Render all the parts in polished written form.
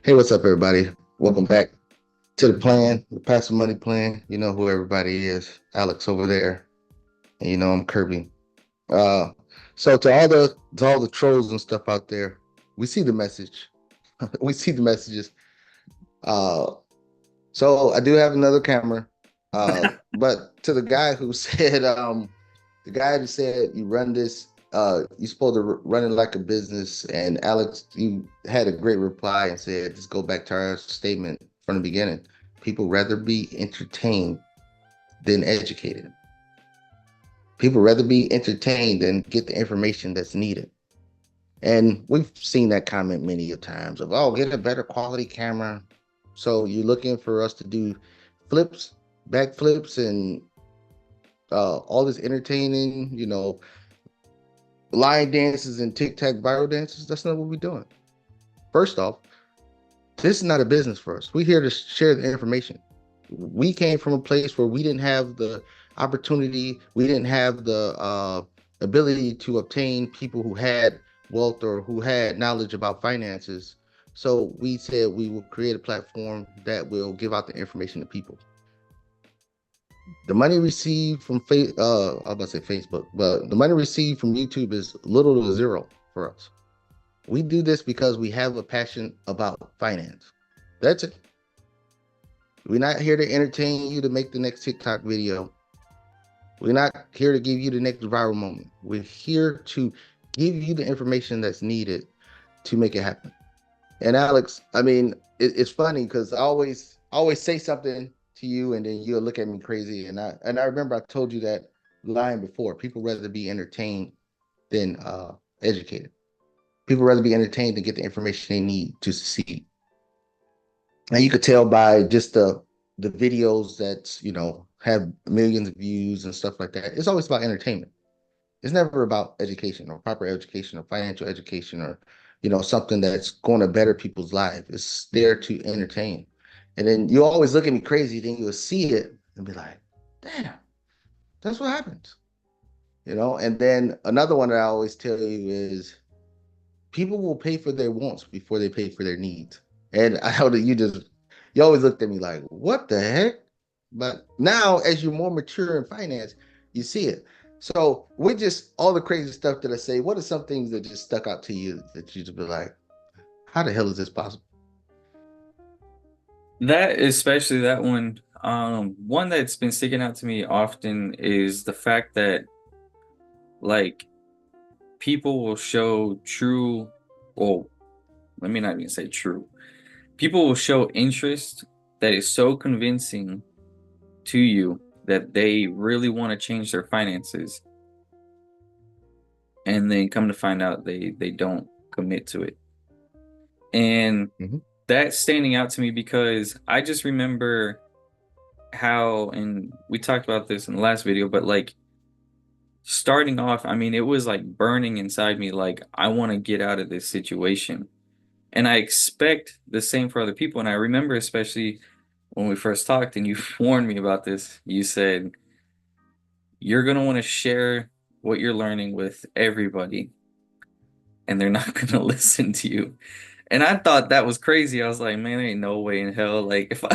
Hey, what's up, everybody? Welcome back to the plan, the passive money plan. You know who everybody is. Alex over there, and you know I'm Kirby. Uh, so to all the trolls and stuff out there, we see the message. We see the messages. Uh, so I do have another camera. But to the guy who said, the guy who said you run this, you're supposed to run it like a business. And Alex, you had a great reply and said, just go back to our statement from the beginning. People rather be entertained than educated. People rather be entertained than get the information that's needed. And we've seen that comment many a times of, oh, get a better quality camera. So you're looking for us to do flips, back flips, and all this entertaining, line dances and tic-tac viral dances. That's not what we're doing. First off, this is not a business for us. We're here to share the information. We came from a place where we didn't have the opportunity, we didn't have the ability to obtain people who had wealth or who had knowledge about finances. So we said we will create a platform that will give out the information to people. The money received from I'm about to say Facebook, but the money received from YouTube is little to zero for us. We do this because we have a passion about finance. That's it. We're not here to entertain you to make the next TikTok video. We're not here to give you the next viral moment. We're here to give you the information that's needed to make it happen. And Alex, I mean, it's funny because I always say something to you, and then you'll look at me crazy. And I remember I told you that line before. People rather be entertained than educated. People rather be entertained than get the information they need to succeed. And you could tell by just the videos that have millions of views and stuff like that. It's always about entertainment. It's never about education or proper education or financial education or something that's going to better people's lives. It's there to entertain. And then you always look at me crazy, then you'll see it and be like, damn, that's what happens. And then another one that I always tell you is people will pay for their wants before they pay for their needs. And I know that you always looked at me like, what the heck? But now, as you're more mature in finance, you see it. So, with just all the crazy stuff that I say, what are some things that just stuck out to you that you just be like, how the hell is this possible? That especially that one that's been sticking out to me often is the fact that like people will show true, well, let me not even say true. People will show interest that is so convincing to you that they really want to change their finances, and then come to find out they don't commit to it. And Mhm. that's standing out to me because I just remember how, and we talked about this in the last video, but like starting off, I mean, it was like burning inside me, like, I want to get out of this situation. And I expect the same for other people. And I remember, especially when we first talked and you warned me about this, you said, you're going to want to share what you're learning with everybody, and they're not going to listen to you. And I thought that was crazy. I was like, man, there ain't no way in hell. Like, if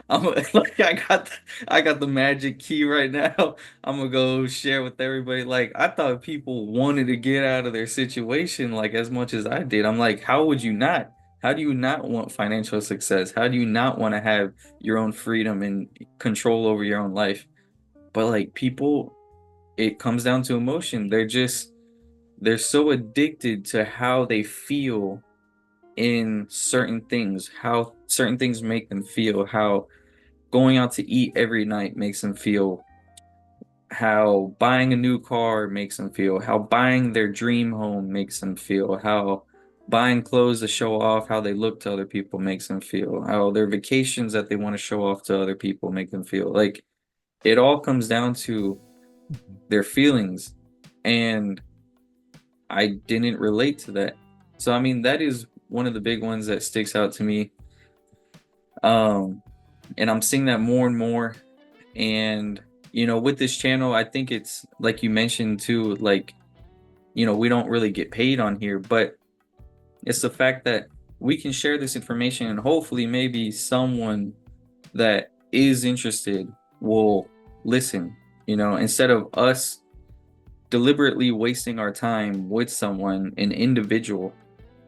I'm like, I got the magic key right now. I'm gonna go share with everybody. Like, I thought people wanted to get out of their situation like as much as I did. I'm like, how would you not? How do you not want financial success? How do you not want to have your own freedom and control over your own life? But like people, it comes down to emotion. They're so addicted to how they feel in certain things, how certain things make them feel, how going out to eat every night makes them feel, how buying a new car makes them feel, how buying their dream home makes them feel, how buying clothes to show off how they look to other people makes them feel, how their vacations that they want to show off to other people make them feel. Like it all comes down to their feelings. And I didn't relate to that. So I mean that is one of the big ones that sticks out to me. Um and I'm seeing that more and more. And with this channel, I think it's like you mentioned too, like we don't really get paid on here, but it's the fact that we can share this information, and hopefully maybe someone that is interested will listen, instead of us deliberately wasting our time with someone, an individual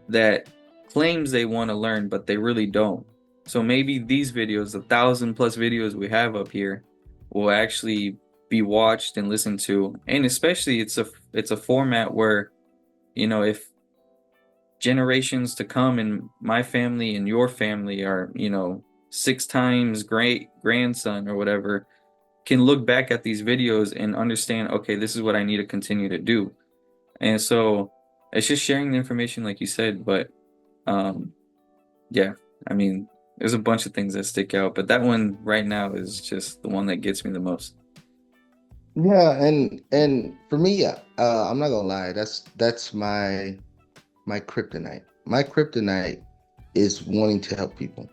that claims they want to learn, but they really don't. So maybe these videos, the 1,000+ videos we have up here, will actually be watched and listened to. And especially it's a format where, if generations to come in my family and your family are, 6 times great grandson or whatever, can look back at these videos and understand, okay, this is what I need to continue to do. And so it's just sharing the information, like you said. But um, yeah, I mean, there's a bunch of things that stick out, but that one right now is just the one that gets me the most. Yeah, and for me, I'm not gonna lie, that's my kryptonite. My kryptonite is wanting to help people.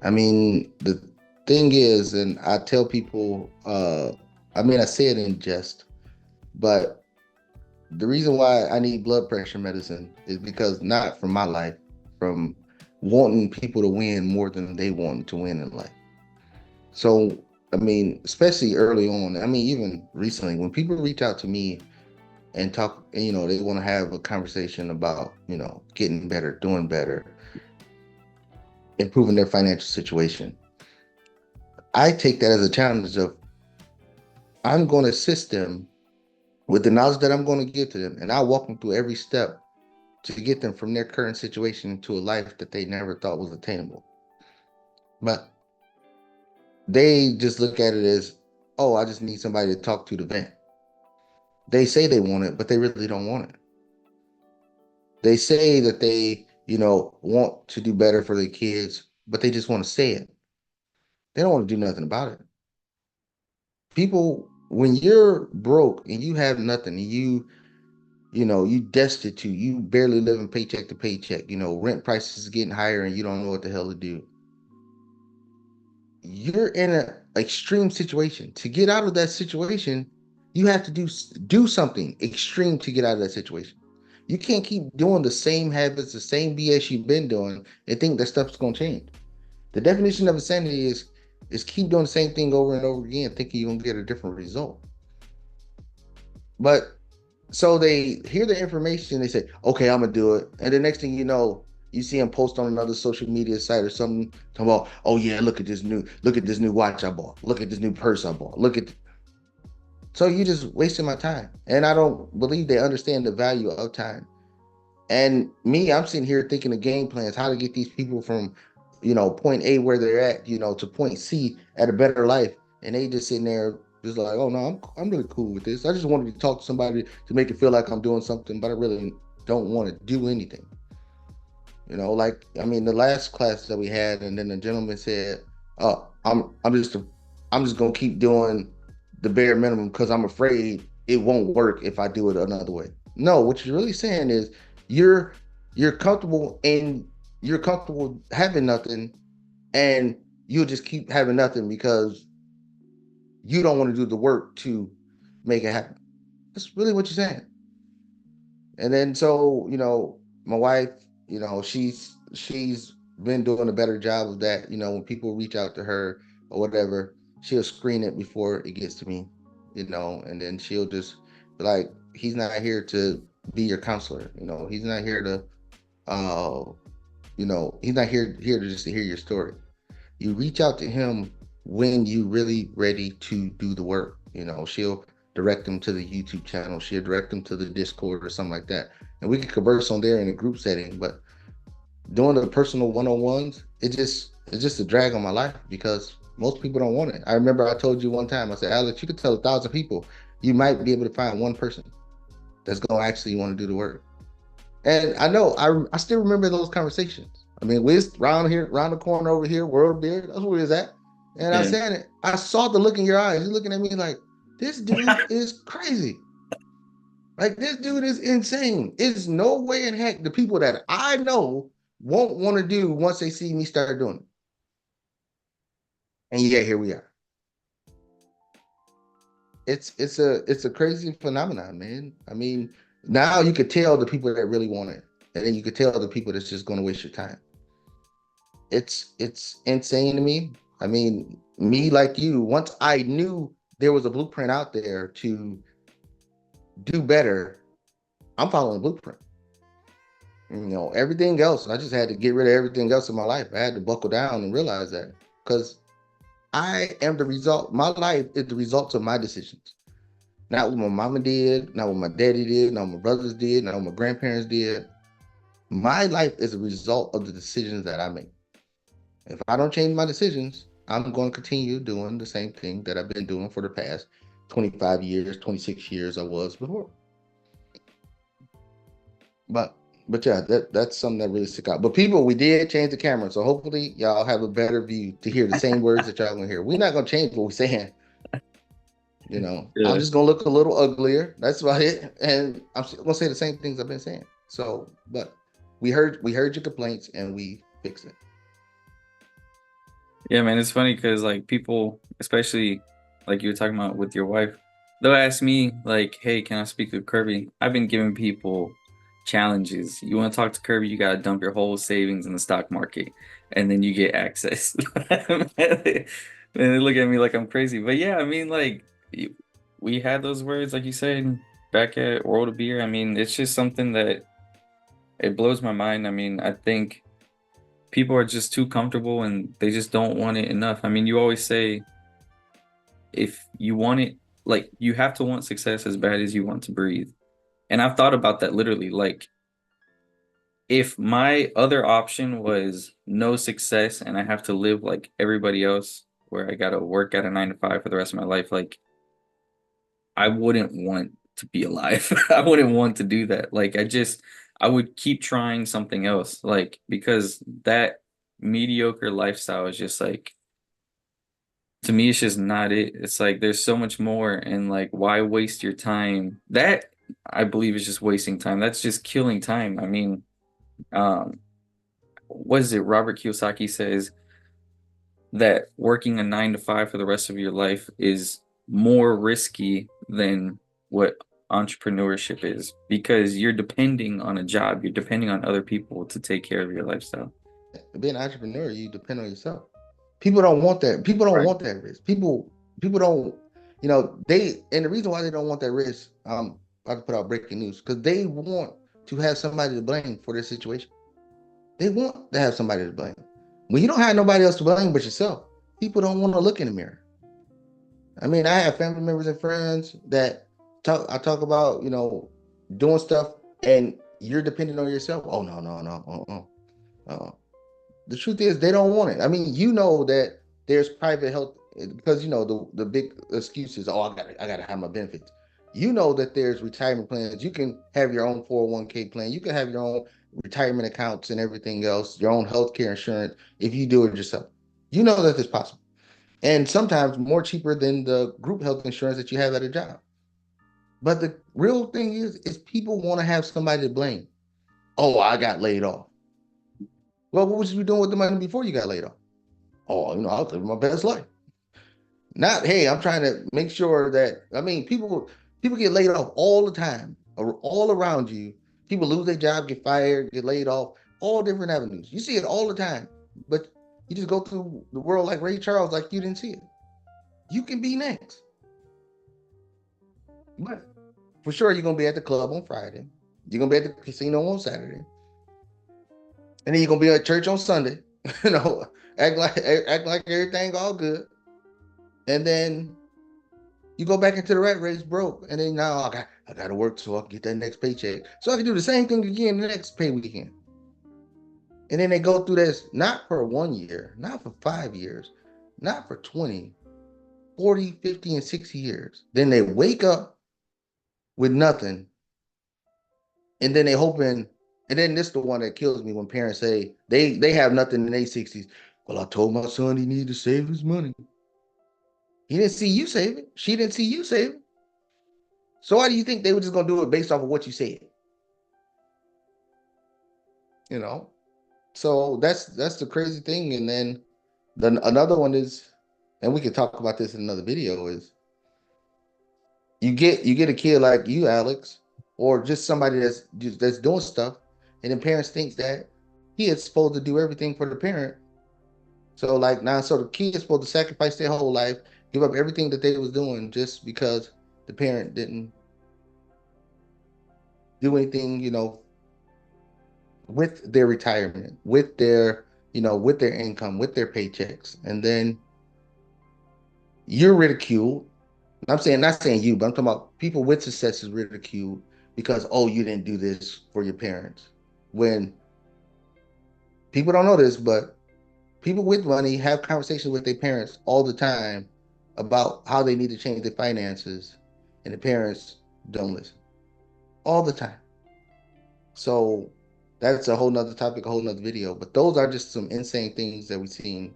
I mean, the thing is, and I tell people, I mean, I say it in jest, but the reason why I need blood pressure medicine is because not from my life, from wanting people to win more than they want to win in life. So, I mean, especially early on, I mean, even recently, when people reach out to me and talk, and, they want to have a conversation about, getting better, doing better, improving their financial situation, I take that as a challenge of I'm going to assist them with the knowledge that I'm going to give to them, and I walk them through every step to get them from their current situation to a life that they never thought was attainable. But they just look at it as, oh, I just need somebody to talk to vent. They say they want it, but they really don't want it. They say that they, want to do better for their kids, but they just want to say it. They don't want to do nothing about it. People, when you're broke and you have nothing, and you destitute, you barely living paycheck to paycheck, rent prices is getting higher and you don't know what the hell to do. You're in an extreme situation. To get out of that situation, you have to do something extreme to get out of that situation. You can't keep doing the same habits, the same BS you've been doing, and think that stuff's gonna change. The definition of insanity is keep doing the same thing over and over again, thinking you're gonna get a different result. But so they hear the information, they say, okay, I'm gonna do it. And the next thing you know, you see them post on another social media site or something, talking about, oh yeah, look at this new watch I bought, look at this new purse I bought, so you just wasting my time. And I don't believe they understand the value of time. And me, I'm sitting here thinking of game plans, how to get these people from, point A where they're at, to point C at a better life. And they just sitting there just like, oh no, I'm really cool with this. I just wanted to talk to somebody to make it feel like I'm doing something, but I really don't want to do anything. Like I mean, the last class that we had, and then the gentleman said, I'm just gonna keep doing the bare minimum because I'm afraid it won't work if I do it another way. No, what you're really saying is you're you're comfortable and you're comfortable having nothing, and you'll just keep having nothing because you don't want to do the work to make it happen. That's really what you're saying. And then so, my wife, she's been doing a better job of that. When people reach out to her or whatever, she'll screen it before it gets to me, and then she'll just be like, he's not here to be your counselor, he's not here to uh he's not here to just to hear your story. You reach out to him when you really ready to do the work. She'll direct them to the YouTube channel, she'll direct them to the Discord or something like that. And we can converse on there in a group setting. But doing the personal one-on-ones, it's just a drag on my life because most people don't want it. I remember I told you one time, I said, Alex, you could tell 1,000 people, you might be able to find one person that's gonna actually want to do the work. And I know I still remember those conversations. I mean, we're around here, around the corner over here, World Beer. That's where it's at. And I Yeah. said it. I saw the look in your eyes. You're looking at me like, this dude is crazy. Like this dude is insane. It's no way in heck the people that I know won't want to do once they see me start doing it. And yeah, here we are. It's a crazy phenomenon, man. I mean, now you could tell the people that really want it. and then you could tell the people that's just going to waste your time. It's insane to me. I mean, me like you, once I knew there was a blueprint out there to do better, I'm following the blueprint. Everything else, I just had to get rid of everything else in my life. I had to buckle down and realize that because I am the result. My life is the result of my decisions. Not what my mama did, not what my daddy did, not what my brothers did, not what my grandparents did. My life is a result of the decisions that I make. If I don't change my decisions, I'm going to continue doing the same thing that I've been doing for the past 25 years, 26 years I was before. But but yeah, that's something that really stuck out. But people, we did change the camera, so hopefully y'all have a better view to hear the same words that y'all gonna hear. We're not gonna change what we're saying. I'm Yeah. just gonna look a little uglier. That's about it. And I'm still gonna say the same things I've been saying. So, but we heard your complaints and we fixed it. Yeah, man, it's funny because like people, especially like you were talking about with your wife, they'll ask me like, "Hey, can I speak with Kirby?" I've been giving people challenges. You want to talk to Kirby, you got to dump your whole savings in the stock market, and then you get access. And they look at me like I'm crazy. But yeah, I mean, like we had those words, like you said, back at World of Beer. I mean, it's just something that it blows my mind. I mean, I think people are just too comfortable and they just don't want it enough. I mean, you always say if you want it, like you have to want success as bad as you want to breathe. And I've thought about that literally. Like, if my other option was no success and I have to live like everybody else, where I gotta work at a 9 to 5 for the rest of my life, like I wouldn't want to be alive. I wouldn't want to do that. Like, I would keep trying something else, like, because that mediocre lifestyle is just like, to me, it's just not it. It's like there's so much more, and like, why waste your time? That I believe is just wasting time. That's just killing time. I mean, um, what is it? Robert Kiyosaki says that working a 9 to 5 for the rest of your life is more risky than what entrepreneurship is because you're depending on a job, you're depending on other people to take care of your lifestyle. Being an entrepreneur, you depend on yourself. People don't want that. People don't Right. want that risk. People don't, they and the reason why they don't want that risk, I'm about to put out breaking news, because they want to have somebody to blame for their situation. They want to have somebody to blame. When you don't have nobody else to blame but yourself, people don't want to look in the mirror. I mean, I have family members and friends that I talk about, doing stuff and you're dependent on yourself. Oh no, no, no. The truth is they don't want it. I mean, that there's private health because the big excuses. Oh, I gotta have my benefits. You know that there's retirement plans. You can have your own 401k plan. You can have your own retirement accounts and everything else, your own healthcare insurance if you do it yourself. You know that it's possible. And sometimes more cheaper than the group health insurance that you have at a job. But the real thing is people want to have somebody to blame. Oh, I got laid off. Well, what was you doing with the money before you got laid off? Oh, I was living my best life. Not, hey, I'm trying to make sure that I mean people get laid off all the time, all around you. People lose their job, get fired, get laid off, all different avenues. You see it all the time, but you just go through the world like Ray Charles, like you didn't see it. You can be next, but for sure you're gonna be at the club on Friday. You're gonna be at the casino on Saturday, and then you're gonna be at church on Sunday. you know, act like everything all good, and then you go back into the rat race broke, and then now I got to work so I can get that next paycheck, so I can do the same thing again the next pay weekend. And then they go through this not for 1 year, not for 5 years, not for 20, 40, 50, and 60 years. Then they wake up with nothing, and then they hoping. And then this is the one that kills me when parents say they have nothing in their 60s. Well, I told my son he needed to save his money. He didn't see you save it. She didn't see you save it. So why do you think they were just gonna do it based off of what you said? You know. So that's the crazy thing. And then another one is, and we could talk about this in another video, is you get a kid like you, Alex, or just somebody that's doing stuff, and then parents think that he is supposed to do everything for the parent. So like now, so the kid is supposed to sacrifice their whole life, give up everything that they was doing just because the parent didn't do anything, with their retirement, with their, with their income, with their paychecks. And then you're ridiculed. I'm saying, not saying you, but I'm talking about people with success is ridiculed because, oh, you didn't do this for your parents. When people don't know this, but people with money have conversations with their parents all the time about how they need to change their finances, and the parents don't listen all the time. So that's a whole nother topic, a whole nother video. But those are just some insane things that we've seen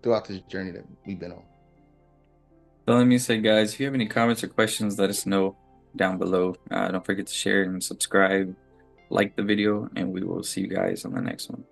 throughout this journey that we've been on. So let me say, guys, if you have any comments or questions, let us know down below. Don't forget to share and subscribe, like the video, and we will see you guys on the next one.